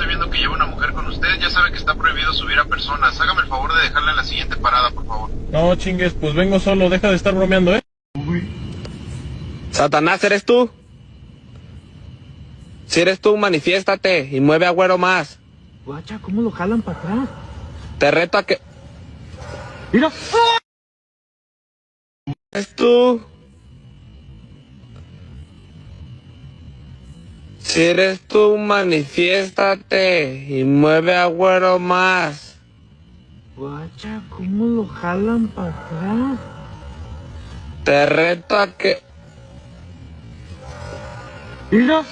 estoy viendo que lleva una mujer con usted. Ya sabe que está prohibido subir a personas. Hágame el favor de dejarla en la siguiente parada, por favor. No chingues, pues vengo solo, deja de estar bromeando, ¿eh? Satanás, ¿eres tú? Si eres tú, manifiéstate y mueve a Güero más. Guacha, ¿cómo lo jalan para atrás? Te reto a que... ¡Mira! ¿Eres tú? Si eres tú, manifiéstate y mueve a Güero más. Guacha, ¿cómo lo jalan para atrás? Te reto a que... ¡Mira!